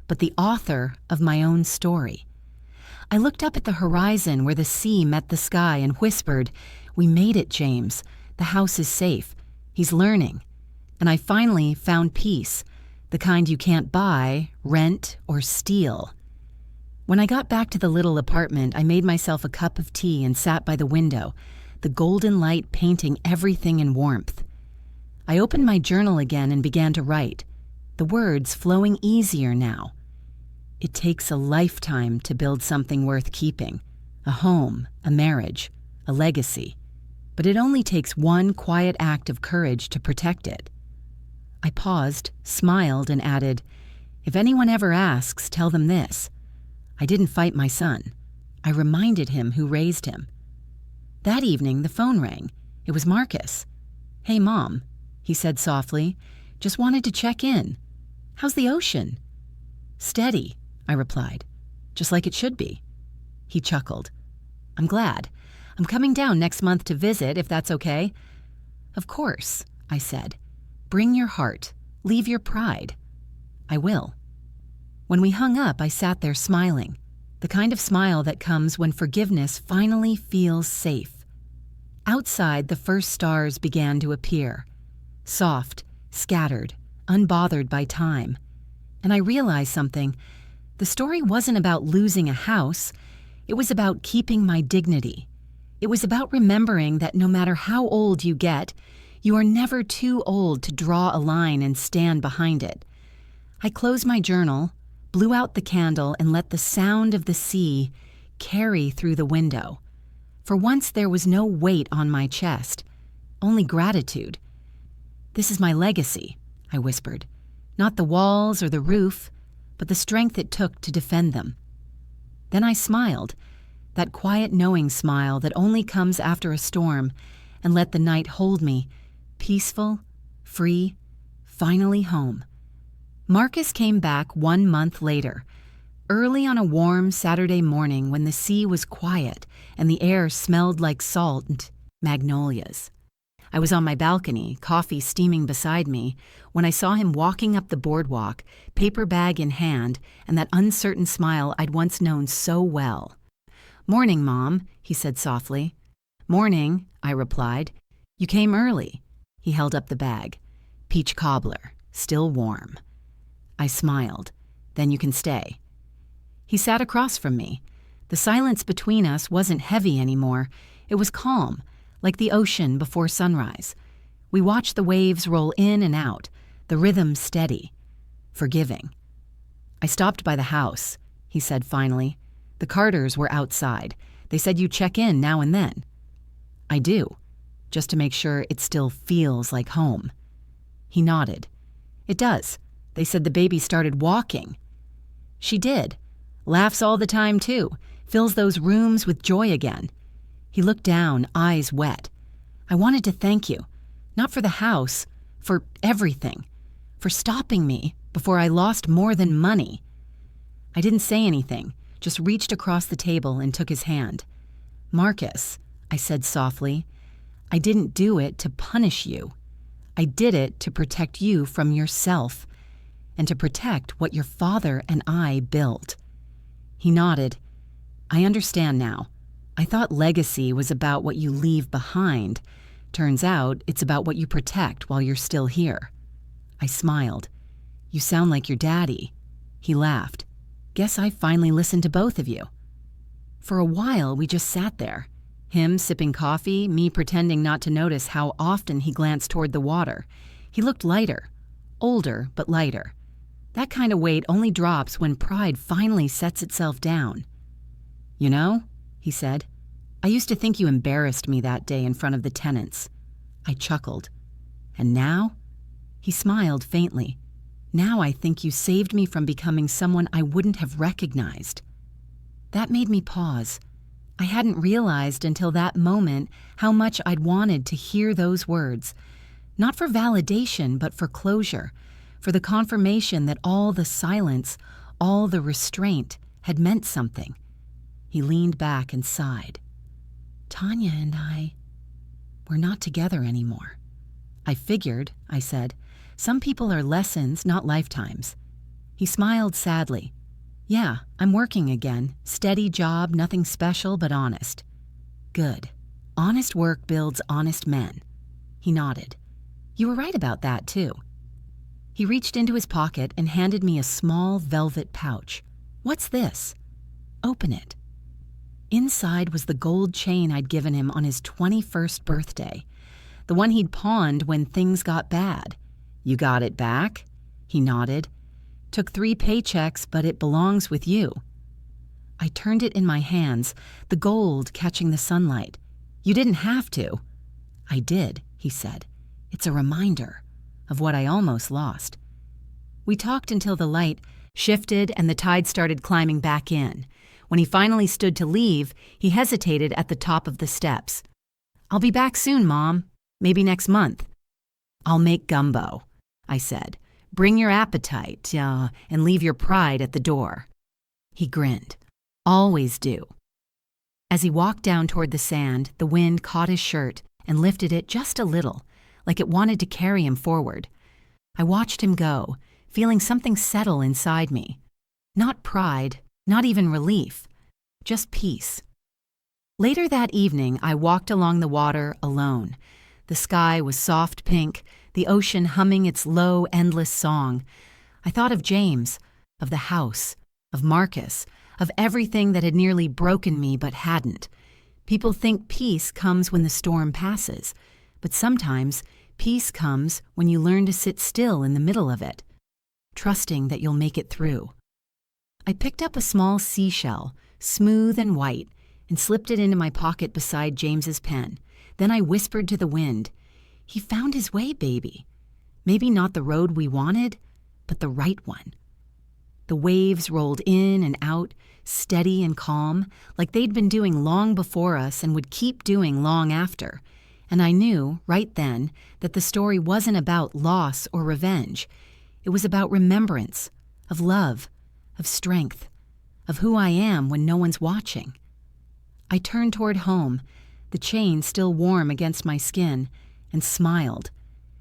but the author of my own story. I looked up at the horizon where the sea met the sky and whispered, "We made it, James. The house is safe. He's learning." And I finally found peace, the kind you can't buy, rent, or steal. When I got back to the little apartment, I made myself a cup of tea and sat by the window, the golden light painting everything in warmth. I opened my journal again and began to write, the words flowing easier now. It takes a lifetime to build something worth keeping, a home, a marriage, a legacy. But it only takes one quiet act of courage to protect it. I paused, smiled, and added, "If anyone ever asks, tell them this. I didn't fight my son. I reminded him who raised him." That evening, the phone rang. It was Marcus. "Hey, Mom," he said softly. "Just wanted to check in. How's the ocean?" "Steady," I replied. "Just like it should be." He chuckled. "I'm glad. I'm coming down next month to visit, if that's okay." "Of course," I said. "Bring your heart. Leave your pride." "I will." When we hung up, I sat there smiling, the kind of smile that comes when forgiveness finally feels safe. Outside, the first stars began to appear, soft, scattered, unbothered by time. And I realized something. The story wasn't about losing a house. It was about keeping my dignity. It was about remembering that no matter how old you get, you are never too old to draw a line and stand behind it. I closed my journal, blew out the candle, and let the sound of the sea carry through the window. For once there was no weight on my chest, only gratitude. "This is my legacy," I whispered. "Not the walls or the roof, but the strength it took to defend them." Then I smiled, that quiet knowing smile that only comes after a storm, and let the night hold me, peaceful, free, finally home. Marcus came back 1 month later, early on a warm Saturday morning when the sea was quiet and the air smelled like salt and magnolias. I was on my balcony, coffee steaming beside me, when I saw him walking up the boardwalk, paper bag in hand, and that uncertain smile I'd once known so well. "Morning, Mom," he said softly. "Morning," I replied. "You came early." He held up the bag. "Peach cobbler, still warm." I smiled. "Then you can stay." He sat across from me. The silence between us wasn't heavy anymore. It was calm, like the ocean before sunrise. We watched the waves roll in and out, the rhythm steady, forgiving. "I stopped by the house," he said finally. "The Carters were outside. They said you check in now and then." "I do, just to make sure it still feels like home." He nodded. "It does. They said the baby started walking." "She did. Laughs all the time, too. Fills those rooms with joy again." He looked down, eyes wet. "I wanted to thank you. Not for the house, for everything. For stopping me before I lost more than money." I didn't say anything, just reached across the table and took his hand. "Marcus," I said softly, "I didn't do it to punish you. I did it to protect you from yourself, and to protect what your father and I built." He nodded. "I understand now. I thought legacy was about what you leave behind. Turns out it's about what you protect while you're still here." I smiled. "You sound like your daddy." He laughed. "Guess I finally listened to both of you." For a while, we just sat there. Him sipping coffee, me pretending not to notice how often he glanced toward the water. He looked lighter. Older, but lighter. That kind of weight only drops when pride finally sets itself down. "You know," he said, "I used to think you embarrassed me that day in front of the tenants." I chuckled. "And now?" He smiled faintly. "Now I think you saved me from becoming someone I wouldn't have recognized." That made me pause. I hadn't realized until that moment how much I'd wanted to hear those words. Not for validation, but for closure, for the confirmation that all the silence, all the restraint, had meant something. He leaned back and sighed. "Tanya and we're not together anymore." "I figured," I said. "Some people are lessons, not lifetimes." He smiled sadly. "Yeah, I'm working again. Steady job, nothing special, but honest." "Good. Honest work builds honest men." He nodded. "You were right about that, too." He reached into his pocket and handed me a small velvet pouch. "What's this?" "Open it." Inside was the gold chain I'd given him on his 21st birthday, the one he'd pawned when things got bad. "You got it back?" He nodded. "Took 3 paychecks, but it belongs with you." I turned it in my hands, the gold catching the sunlight. "You didn't have to." "I did," he said. "It's a reminder of what I almost lost." We talked until the light shifted and the tide started climbing back in. When he finally stood to leave, he hesitated at the top of the steps. "I'll be back soon, Mom. Maybe next month." "I'll make gumbo," I said. "Bring your appetite, and leave your pride at the door." He grinned. "Always do." As he walked down toward the sand, the wind caught his shirt and lifted it just a little, like it wanted to carry him forward. I watched him go, feeling something settle inside me. Not pride, not even relief, just peace. Later that evening, I walked along the water alone. The sky was soft pink, the ocean humming its low, endless song. I thought of James, of the house, of Marcus, of everything that had nearly broken me but hadn't. People think peace comes when the storm passes, but sometimes peace comes when you learn to sit still in the middle of it, trusting that you'll make it through. I picked up a small seashell, smooth and white, and slipped it into my pocket beside James's pen. Then I whispered to the wind, "He found his way, baby. Maybe not the road we wanted, but the right one." The waves rolled in and out, steady and calm, like they'd been doing long before us and would keep doing long after. And I knew, right then, that the story wasn't about loss or revenge. It was about remembrance, of love, of strength, of who I am when no one's watching. I turned toward home, the chain still warm against my skin, and smiled,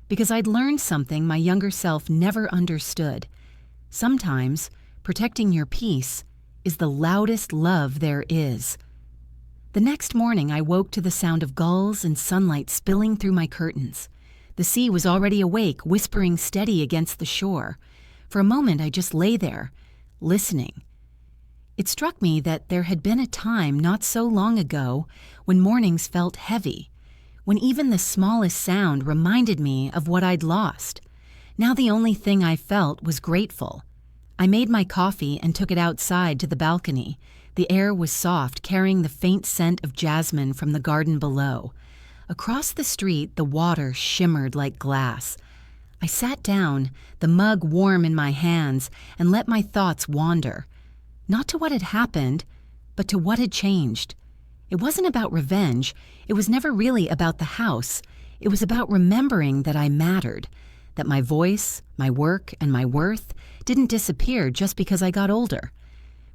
because I'd learned something my younger self never understood. Sometimes, protecting your peace is the loudest love there is. The next morning, I woke to the sound of gulls and sunlight spilling through my curtains. The sea was already awake, whispering steady against the shore. For a moment, I just lay there, listening. It struck me that there had been a time not so long ago when mornings felt heavy, when even the smallest sound reminded me of what I'd lost. Now the only thing I felt was grateful. I made my coffee and took it outside to the balcony. The air was soft, carrying the faint scent of jasmine from the garden below. Across the street, the water shimmered like glass. I sat down, the mug warm in my hands, and let my thoughts wander. Not to what had happened, but to what had changed. It wasn't about revenge. It was never really about the house. It was about remembering that I mattered, that my voice, my work, and my worth didn't disappear just because I got older.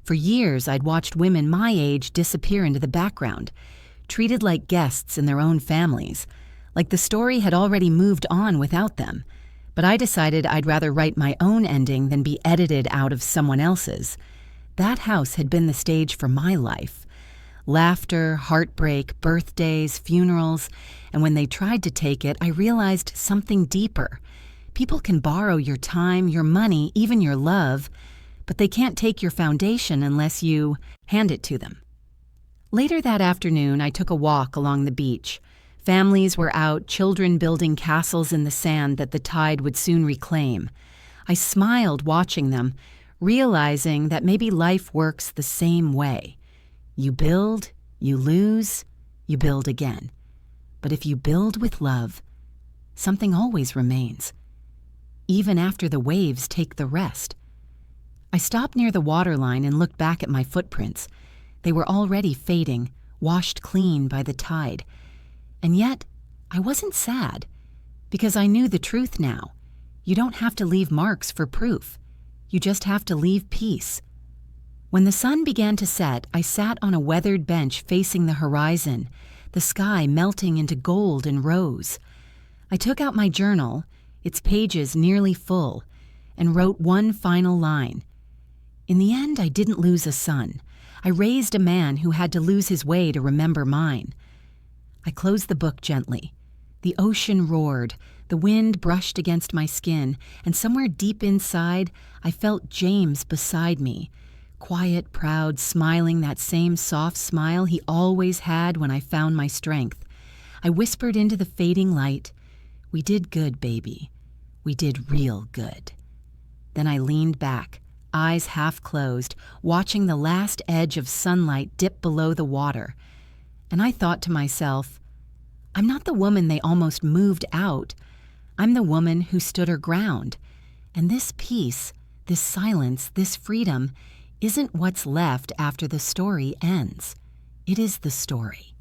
For years, I'd watched women my age disappear into the background, treated like guests in their own families, like the story had already moved on without them. But I decided I'd rather write my own ending than be edited out of someone else's. That house had been the stage for my life. Laughter, heartbreak, birthdays, funerals, and when they tried to take it, I realized something deeper. People can borrow your time, your money, even your love, but they can't take your foundation unless you hand it to them. Later that afternoon, I took a walk along the beach. Families were out, children building castles in the sand that the tide would soon reclaim. I smiled watching them, realizing that maybe life works the same way. You build, you lose, you build again. But if you build with love, something always remains, even after the waves take the rest. I stopped near the waterline and looked back at my footprints. They were already fading, washed clean by the tide. And yet, I wasn't sad, because I knew the truth now. You don't have to leave marks for proof. You just have to leave peace. When the sun began to set, I sat on a weathered bench facing the horizon, the sky melting into gold and rose. I took out my journal, its pages nearly full, and wrote one final line. In the end, I didn't lose a son. I raised a man who had to lose his way to remember mine. I closed the book gently. The ocean roared, the wind brushed against my skin, and somewhere deep inside, I felt James beside me, quiet, proud, smiling that same soft smile he always had when I found my strength. I whispered into the fading light, "We did good, baby. We did real good." Then I leaned back, eyes half closed, watching the last edge of sunlight dip below the water. And I thought to myself, I'm not the woman they almost moved out. I'm the woman who stood her ground. And this peace, this silence, this freedom isn't what's left after the story ends. It is the story.